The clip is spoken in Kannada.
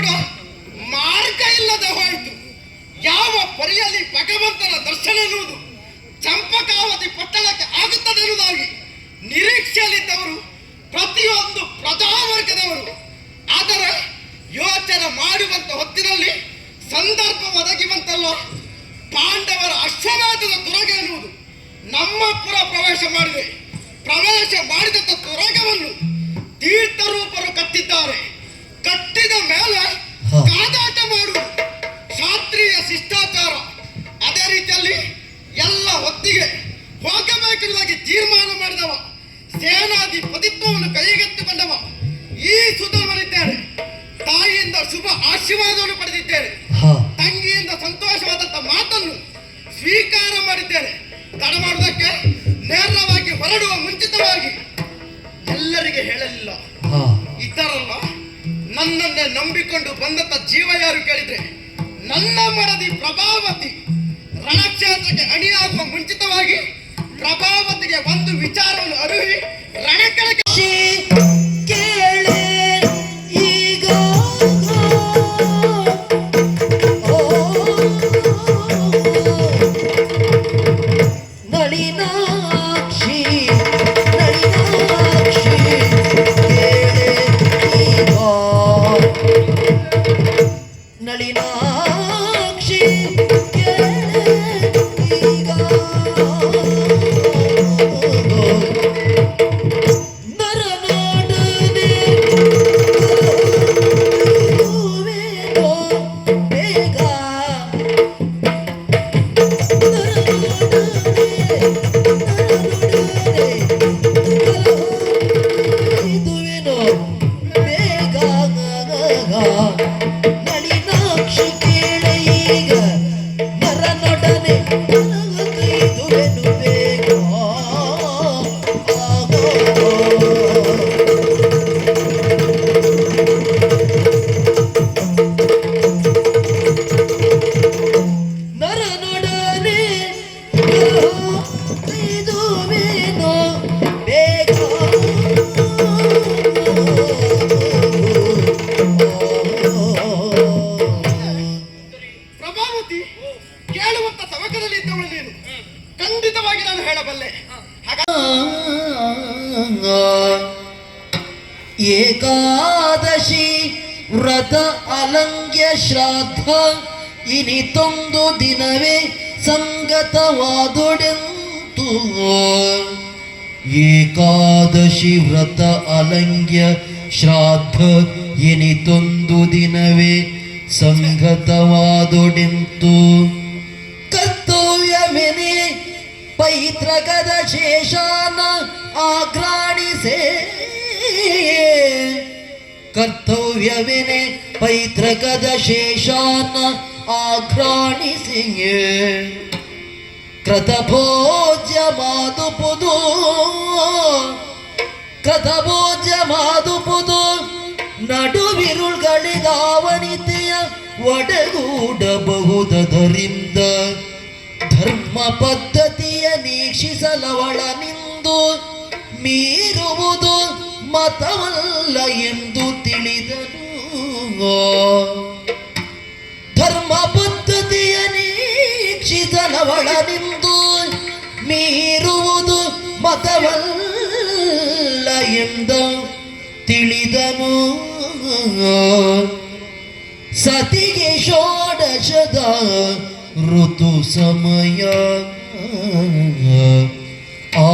ಕೂಡ ಮಾರ್ಗ ಇಲ್ಲದೆ ಹೋಯಿತು. ಯಾವ ಪರಿಯಲ್ಲಿ ಭಗವಂತನ ದರ್ಶನ ಎನ್ನುವುದು ಚಂಪಕಾವತಿ ಪಟ್ಟಣಕ್ಕೆ ಆಗುತ್ತದೆ ಎನ್ನುವುದಾಗಿ ನಿರೀಕ್ಷೆಯಲ್ಲಿದ್ದವರು ಪ್ರತಿಯೊಂದು ಪ್ರಜಾವರ್ಗದವರು. ಆದರೆ ಯೋಚನೆ ಮಾಡುವಂತ ಹೊತ್ತಿನಲ್ಲಿ ಸಂದರ್ಭ ಒದಗಿವಂತಲ್ಲ. ಪಾಂಡವರ ಅಶ್ವಮೇಧದ ತುರಗ ಎನ್ನುವುದು ನಮ್ಮ ಪುರ ಪ್ರವೇಶ ಮಾಡಿದೆ. ಪ್ರವೇಶ ಮಾಡಿದಂತ ತುರಗವನ್ನು ತೀರ್ಥರೂಪರು ಕಟ್ಟಿದ್ದಾರೆ. ಕಟ್ಟಿದ ಮೇಲೆ ಕಾದಾಟ ಮಾಡುವುದು ಶಾಸ್ತ್ರೀಯ ಶಿಷ್ಟಾಚಾರ. ಅದೇ ರೀತಿಯಲ್ಲಿ ಎಲ್ಲ ಹೊತ್ತಿಗೆ ಹೋಗಬೇಕೆನ್ನುವುದಾಗಿ ತೀರ್ಮಾನ ಮಾಡಿದವ, ಸೇನಾಧಿಪತಿತ್ವವನ್ನು ಕೈಗೆತ್ತಿಕೊಂಡವ ಈ ಸುಧರ್ಮನಿದ್ದೇನೆ. ತಾಯಿಯಿಂದ ಶುಭ ಆಶೀರ್ವಾದವನ್ನು ಪಡೆದಿದ್ದೇನೆ. ತಂಗಿಯಿಂದ ಸಂತೋಷವಾದಂತ ಮಾತನ್ನು ಸ್ವೀಕಾರ ಮಾಡಿದ್ದೇನೆ. ತಡ ಮಾಡುವುದಕ್ಕೆ ನೇರವಾಗಿ ಹೊರಡುವ ಮುಂಚಿತವಾಗಿ ಎಲ್ಲರಿಗೆ ಹೇಳಲಿಲ್ಲ. ಇದ್ದಾರಲ್ಲ, ನನ್ನನ್ನೇ ನಂಬಿಕೊಂಡು ಬಂದಂತ ಜೀವ ಯಾರು ಕೇಳಿದ್ರೆ ನನ್ನ ಮಡದಿ ಪ್ರಭಾವತಿ ರಣಕ್ಷೇತ್ರಕ್ಕೆ ಅಣಿಯಾಗುವ ಮುಂಚಿತವಾಗಿ ಪ್ರಭಾವತಿಗೆ ಒಂದು ವಿಚಾರವನ್ನು ಅರಿವಿ ರಣಕಳಕ್ಕೆ ಏಕಾದಶಿ ವ್ರತ ಅಲಂಘ್ಯ ಶ್ರಾದ್ದ ಇನಿತೊಂದು ದಿನವೇ ಸಂಗತವಾದೊಡೆಂತು. ಏಕಾದಶಿ ವ್ರತ ಅಲಂಘ್ಯ ಶ್ರಾದ್ದ ಇನಿತೊಂದು ದಿನವೇ ಸಂಗತವಾದೊಡೆಂತು. ಕರ್ತವ್ಯವೆನೆ ಪೈತೃಕದ ಶೇಷಾನ ಆಗ್ರಾಣಿಸೇ. ಕರ್ತವ್ಯವೆನೆ ಪೈತೃಕದ ಶೇಷಾನ ಆಗ್ರಾಣಿಸಿ. ಕೃತಭೋಜ್ಯ ಮಾದುಪುದು ಕೃತಭೋಜ್ಯ ಮಾದುಪುದು ನಡುವಿರುಳ್ಗಳಿಗಾವನಿತೆಯ ಒಡಗೂಡಬಹುದರಿಂದ ಧರ್ಮ ಪದ್ಧತಿಯ ನೀಕ್ಷಿಸಲವಳ ನಿಂದು ಮೀರುವುದು ಮತವಲ್ಲ ಎಂದು ತಿಳಿದನು. ಧರ್ಮ ಪದ್ಧತಿಯ ನೀಕ್ಷಿಸಲವಳ ನಿಂದು ಮೀರುವುದು ಮತವಲ್ಲ ಎಂದು ತಿಳಿದನು. ಸತಿಗೆ ಷೋಡಶದ ಋತು ಸಮಯ ಆ